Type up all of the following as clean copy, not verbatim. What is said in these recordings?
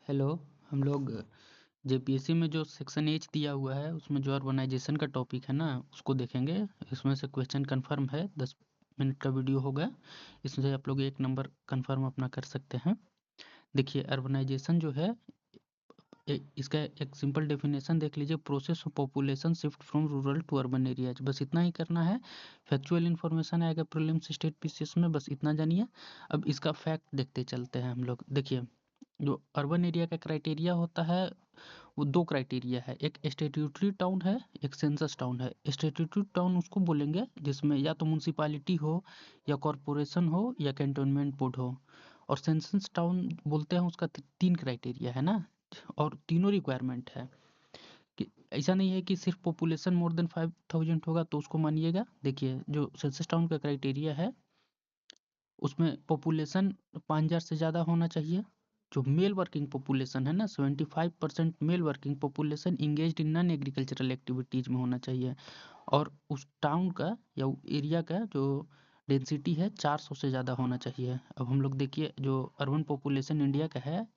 Hello. हम लोग JPSC में जो सेक्शन एच दिया हुआ है उसमें जो अर्बनाइजेशन का टॉपिक है ना उसको देखेंगे। इसमें से क्वेश्चन कंफर्म है, 10 मिनट का वीडियो होगा। इसमें से आप लोग 1 नंबर कंफर्म अपना कर सकते हैं। देखिए अर्बनाइजेशन जो है इसका एक सिंपल डेफिनेशन देख लीजिए, process of population shift from rural to urban areas. बस इतना ही करना है। फैक्चुअल इन्फॉर्मेशन आएगा प्रीलिम्स स्टेट पीसीएस में, बस इतना जानिए। अब इसका फैक्ट देखते चलते हैं हम लोग। देखिए जो अर्बन एरिया का क्राइटेरिया होता है वो 2 क्राइटेरिया है, एक स्टैट्यूटरी टाउन है, एक सेंसस टाउन है। स्टैट्यूटरी टाउन उसको बोलेंगे जिसमें या तो म्युनिसिपैलिटी हो या कॉरपोरेशन हो या कैंटोनमेंट बोर्ड हो, और सेंसस टाउन बोलते हैं उसका 3 क्राइटेरिया है ना, और तीनों रिक्वायरमेंट है। कि ऐसा नहीं है कि सिर्फ पॉपुलेशन मोर देन 5000 होगा तो उसको मानिएगा। देखिए जो सेंसस टाउन का क्राइटेरिया है उसमें पॉपुलेशन 5000 से ज़्यादा होना चाहिए। जो मेल वर्किंग पॉपुलेशन है ना 75% mail working population engaged in non agricultural activities में होना चाहिए। और उस टाउन का या एरिया का जो डेंसिटी है 400 से ज़्यादा होना चाहिए। अब हम लोग देखिए जो अर्बन पॉपुलेशन इंडिया का है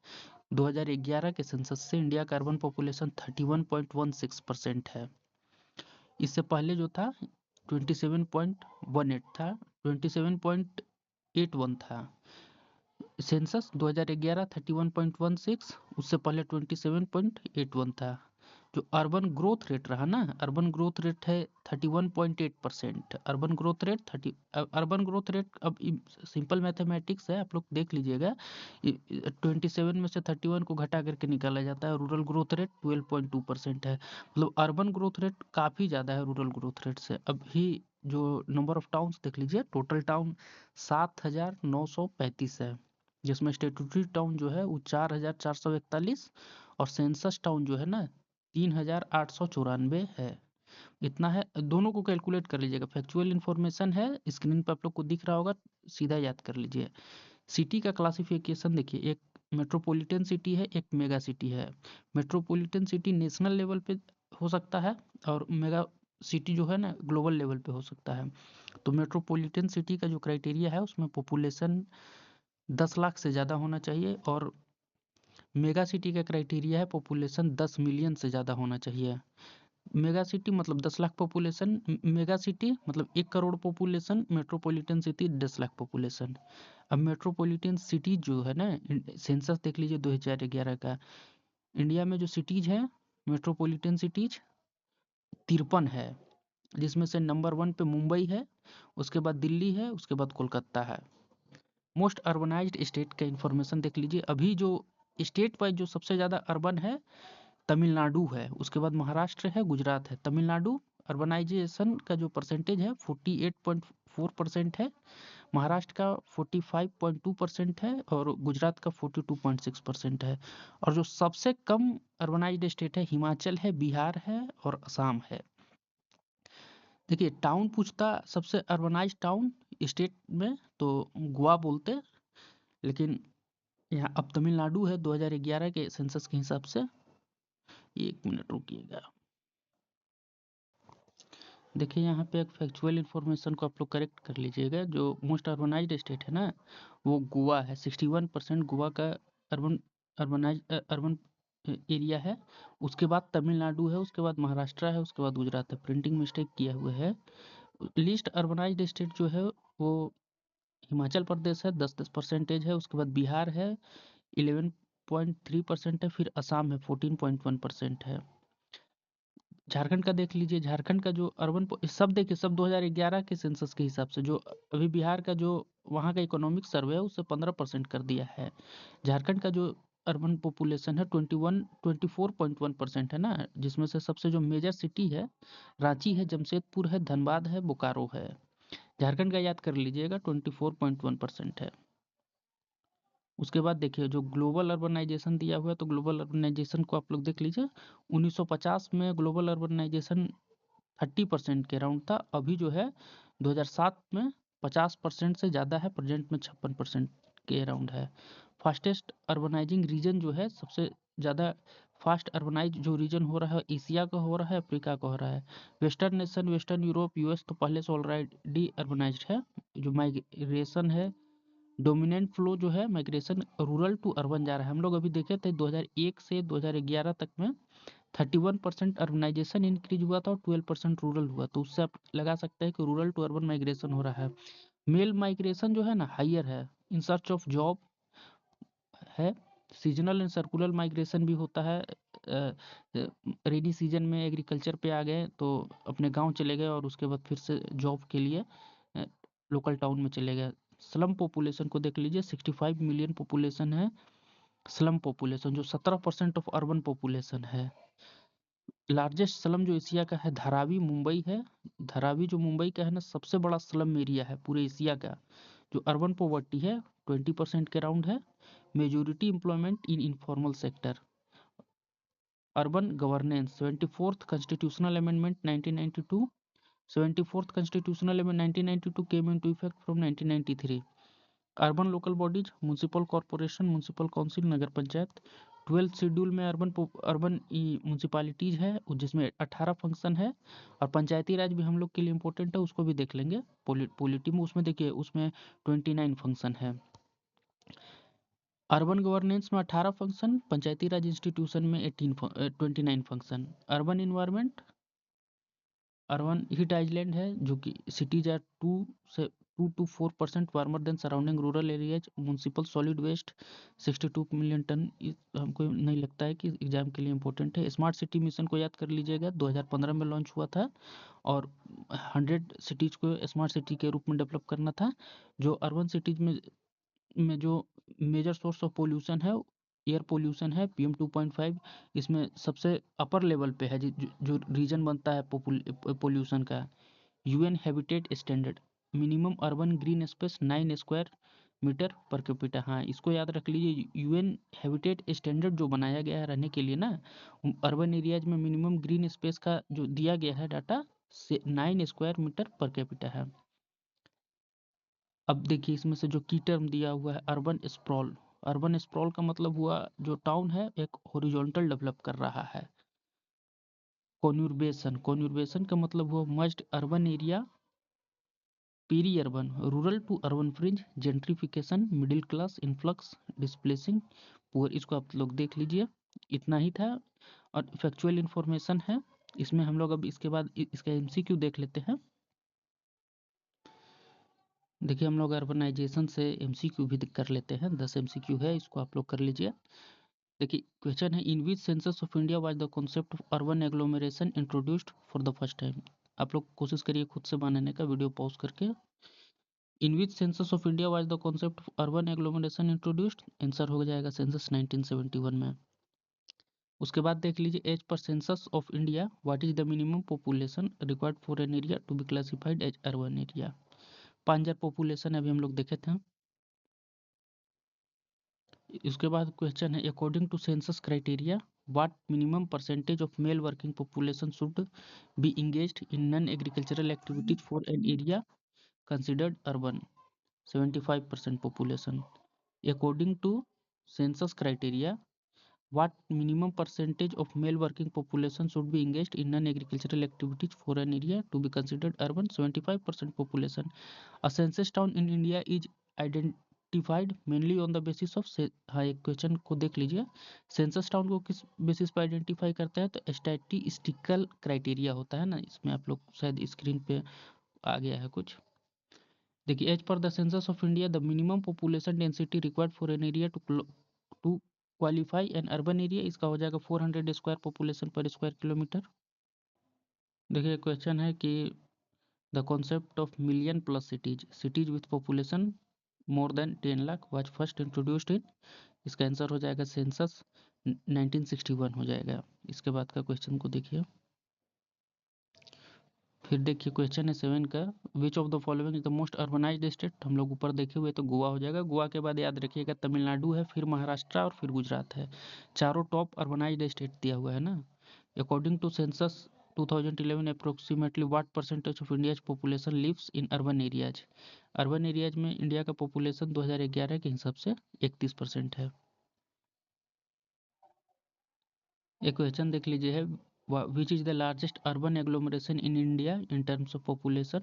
2011 के सेंसस से इंडिया का अर्बन पॉपुलेशन 31.16% है। इससे पहले जो था 27.18 था, 27.81 था। सेंसस 2011 31.16, उससे पहले 27.81 था। जो अर्बन ग्रोथ रेट रहा ना, अर्बन ग्रोथ रेट है 31.8%। Urban growth rate 30, urban growth rate अब सिंपल मैथमेटिक्स है, आप लोग देख लीजिएगा। 27 में से 31 को घटा करके निकाला जाता है। रूरल ग्रोथ रेट 12.2% है। मतलब अर्बन ग्रोथ रेट काफ़ी ज़्यादा है रूरल ग्रोथ रेट से। अभी जो नंबर ऑफ टाउन्स देख लीजिए, टोटल टाउन 7935 है, जिसमें स्टेटूटरी टाउन जो है वो 4441 और सेंसस टाउन जो है ना 3894 है। इतना है, दोनों को कैलकुलेट कर लीजिएगा। फैक्चुअल इन्फॉर्मेशन है, स्क्रीन पर आप लोग को दिख रहा होगा, सीधा याद कर लीजिए। सिटी का क्लासिफिकेशन देखिए, एक मेट्रोपॉलिटन सिटी है, एक मेगा सिटी है। मेट्रोपॉलिटन सिटी नेशनल लेवल पे हो सकता है और मेगा सिटी जो है ना ग्लोबल लेवल पे हो सकता है। तो मेट्रोपॉलिटन सिटी का जो क्राइटेरिया है उसमें पॉपुलेशन 10 लाख से ज़्यादा होना चाहिए, और मेगा सिटी का क्राइटेरिया है पॉपुलेशन 10 मिलियन से ज़्यादा होना चाहिए। मेगा सिटी मतलब 10 लाख पॉपुलेशन, मेगा सिटी मतलब 1 crore population, metropolitan city 10 lakh population. अब मेट्रोपॉलिटन सिटी जो है ना, सेंसस देख लीजिए 2011 का, इंडिया में जो सिटीज़ हैं मेट्रोपॉलिटन सिटीज़ 53 है, जिसमें से नंबर 1 पे मुंबई है, उसके बाद दिल्ली है, उसके बाद कोलकाता है। मोस्ट अर्बनाइज्ड स्टेट का इन्फॉर्मेशन देख लीजिए। अभी जो स्टेट वाइज जो सबसे ज़्यादा अर्बन है तमिलनाडु है, उसके बाद महाराष्ट्र है, गुजरात है। तमिलनाडु अर्बनाइजेशन का जो परसेंटेज है 48.4% है, महाराष्ट्र का 45.2% है, और गुजरात का 42.6% है। और जो सबसे कम अर्बनाइज्ड स्टेट है हिमाचल है, बिहार है और असम है। देखिए टाउन पूछता सबसे अर्बनाइज टाउन स्टेट में तो गोवा बोलते, लेकिन यहाँ अब तमिलनाडु है 2011 के सेंसस के हिसाब से। 1 मिनट रुकिएगा। देखिए यहाँ पे एक फैक्चुअल इन्फॉर्मेशन को आप लोग करेक्ट कर लीजिएगा। जो मोस्ट अर्बनाइज्ड स्टेट है ना वो गोवा है, 61% गोवा का अर्बन एरिया है। उसके बाद तमिलनाडु है, उसके बाद महाराष्ट्र है, उसके बाद गुजरात है। प्रिंटिंग मिस्टेक किया हुआ है। लीस्ट अर्बनाइज्ड स्टेट जो है वो हिमाचल प्रदेश है, 10% है। उसके बाद बिहार है 11.3% है, फिर असम है 14.1% है। झारखंड का देख लीजिए, झारखंड का जो सब देखिए सब 2011 के सेंसस के हिसाब से। जो अभी बिहार का जो वहाँ का इकोनॉमिक सर्वे है उससे 15% कर दिया है। झारखंड का जो अर्बन पॉपुलेशन है 24.1% है ना, जिसमें से सबसे जो मेजर सिटी है रांची है, जमशेदपुर है, धनबाद है, बोकारो है। झारखंड का याद कर लीजिएगा 24.1% है। उसके बाद देखिए जो ग्लोबल अर्बनाइजेशन दिया हुआ है, तो ग्लोबल अर्बनाइजेशन को आप लोग देख लीजिए। 1950 में ग्लोबल अर्बनाइजेशन 30% के अराउंड था। अभी जो है 2007 में 50% से ज़्यादा है, प्रेजेंट में 56% के अराउंड है। फास्टेस्ट अर्बनाइजिंग रीजन जो है, सबसे ज़्यादा फास्ट अर्बनाइज जो रीजन हो रहा है एशिया का हो रहा है, अफ्रीका का हो रहा है। Western nation, western Europe, US तो पहले से ऑलरेडी अर्बनाइज्ड है। जो माइग्रेशन है डोमिनेंट फ्लो जो है माइग्रेशन रूरल टू अर्बन जा रहा है। हम लोग अभी देखे थे 2001 से 2011 तक में 31% अर्बनाइजेशन इंक्रीज हुआ था और 12% रूरल हुआ, तो उससे आप लगा सकते हैं कि रूरल टू अर्बन माइग्रेशन हो रहा है। मेल माइग्रेशन जो है ना हाइयर है, इन सर्च ऑफ जॉब है। सीजनल एंड सर्कुलर माइग्रेशन भी होता है, रेनी सीजन में एग्रीकल्चर पे आ गए तो अपने गांव चले गए और उसके बाद फिर से जॉब के लिए लोकल टाउन में चले गए। स्लम पॉपुलेशन को देख लीजिए, 65 मिलियन पॉपुलेशन है स्लम पॉपुलेशन, जो 17% ऑफ अर्बन पॉपुलेशन है। लार्जेस्ट स्लम जो एशिया का है धारावी मुंबई है। धारावी जो मुंबई का है ना, सबसे बड़ा स्लम एरिया है पूरे एशिया का। जो अर्बन पॉवर्टी है 20% के अराउंड है। Majority employment in informal sector. Urban governance, 74th constitutional amendment 1992। 74th constitutional amendment 1992 came into effect from 1993। Urban local bodies, municipal corporation, municipal council, Nagar panchayat. 12th schedule में urban म्यूनिसिपालिटीज है जिसमें 18 function है। और पंचायती राज भी हम लोग के लिए इंपॉर्टेंट है, उसको भी देख लेंगे। पॉलिटी में उसमें देखिए उसमें 29 फंक्शन है। अर्बन गवर्नेंस में 18 फंक्शन, पंचायती राज इंस्टीट्यूशन में 29 function. Urban environment, urban heat island है जो कि cities are 2 to 4% warmer than surrounding rural areas. Municipal solid waste 62 million ton, हमको नहीं लगता है कि एग्जाम के लिए इंपॉर्टेंट है। स्मार्ट सिटी मिशन को याद कर लीजिएगा, 2015 में लॉन्च हुआ था और 100 सिटीज को स्मार्ट सिटी के रूप में डेवलप करना था। जो अर्बन सिटीज में जो मेजर सोर्स ऑफ पोल्यूशन है, एयर पोल्यूशन है PM 2.5। इसमें सबसे अपर लेवल पे है जो रीजन बनता है पोल्यूशन का। UN habitat standard, minimum urban green space 9 square metre per capita. हाँ, इसको याद रख लीजिए। UN हैबिटेट स्टैंडर्ड जो बनाया गया है रहने के लिए ना, अर्बन एरियाज में मिनिमम ग्रीन स्पेस का जो दिया गया है data 9 square metre per capita है। अब देखिए इसमें से जो की टर्म दिया हुआ है अर्बन स्प्रॉल। अर्बन स्प्रॉल का मतलब हुआ जो टाउन है एक हॉरिजॉन्टल डेवलप कर रहा है। कॉन्यूरबेशन का मतलब हुआ merged urban area, peri urban, rural to urban fringe, gentrification, middle class influx, displacing poor. इसको आप लोग देख लीजिए, इतना ही था। और फैक्चुअल इंफॉर्मेशन है इसमें। हम लोग अब इसके बाद इसका MCQ देख लेते हैं। देखिए हम लोग अर्बनाइजेशन से MCQ भी कर लेते हैं, 10 MCQ है, इसको आप लोग कर लीजिए। देखिए क्वेश्चन है, in which census of India was the concept of urban agglomeration introduced for the first time. आप लोग कोशिश करिए खुद से बनाने का, वीडियो पॉज करके। In which census of India was the concept of urban agglomeration introduced, answer हो जाएगा सेंसस 1971 में। उसके बाद देख लीजिए, as per census of India what is the minimum population required for an area to be classified as urban area. 5000 population अभी हम लोग देखे थे। इसके बाद क्वेश्चन है, according to census criteria what minimum percentage of male working population should be engaged in non agricultural activities for an area considered urban. 75% population. According to census criteria what minimum percentage of male working population should be engaged in non-agricultural activities for an area to be considered urban, 75% population. A census town in India is identified mainly on the basis of हाँ एक question को देख लीजिए, census town को किस basis पर identify करता है, तो स्टैटिस्टिकल क्राइटेरिया होता है ना। इसमें आप लोग शायद स्क्रीन पे आ गया है कुछ। देखिए as per the census of India the minimum population density required for an area to qualify an urban area, इसका हो जाएगा 400 square population per square kilometre. देखिए क्वेश्चन है कि the concept of million plus cities with population more than 10 lakh was first introduced in, इसका answer हो जाएगा census 1961 हो जाएगा। इसके बाद का क्वेश्चन को देखिए, फिर देखिए क्वेश्चन है 7 का, which of the following is the most urbanised state. हम लोग ऊपर देखे हुए तो गोवा हो जाएगा। गोवा के बाद याद रखिएगा तमिलनाडु है, फिर महाराष्ट्र और फिर गुजरात है। चारों टॉप अर्बनाइज्ड स्टेट दिया हुआ है ना। According to census 2011 approximately what percentage of India's population lives in urban areas. Urban areas में इंडिया का पॉपुलेशन 2011 के हिसाब से 31% है। एक क्वेश्चन देख लीजिए है, which is the largest urban agglomeration in India in terms of population.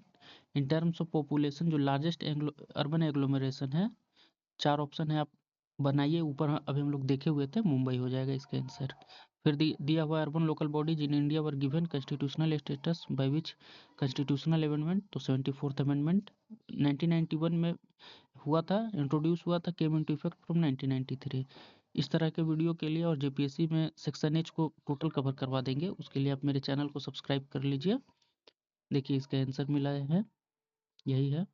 In terms of population जो लार्जेस्ट अर्बन एग्लोमरेशन है 4 ऑप्शन है, आप बनाइए। ऊपर अभी हम लोग देखे हुए थे, मुंबई हो जाएगा इसका आंसर। फिर दिया हुआ urban local bodies in India were given constitutional status by which constitutional amendment, तो 74th अमेंडमेंट 1991 में हुआ था, इंट्रोड्यूस हुआ था, केम इनटू इफेक्ट फ्रॉम 1993। इस तरह के वीडियो के लिए और जेपीएससी में सेक्शन एच को टोटल कवर करवा देंगे, उसके लिए आप मेरे चैनल को सब्सक्राइब कर लीजिए। देखिए इसका आंसर मिला है, यही है।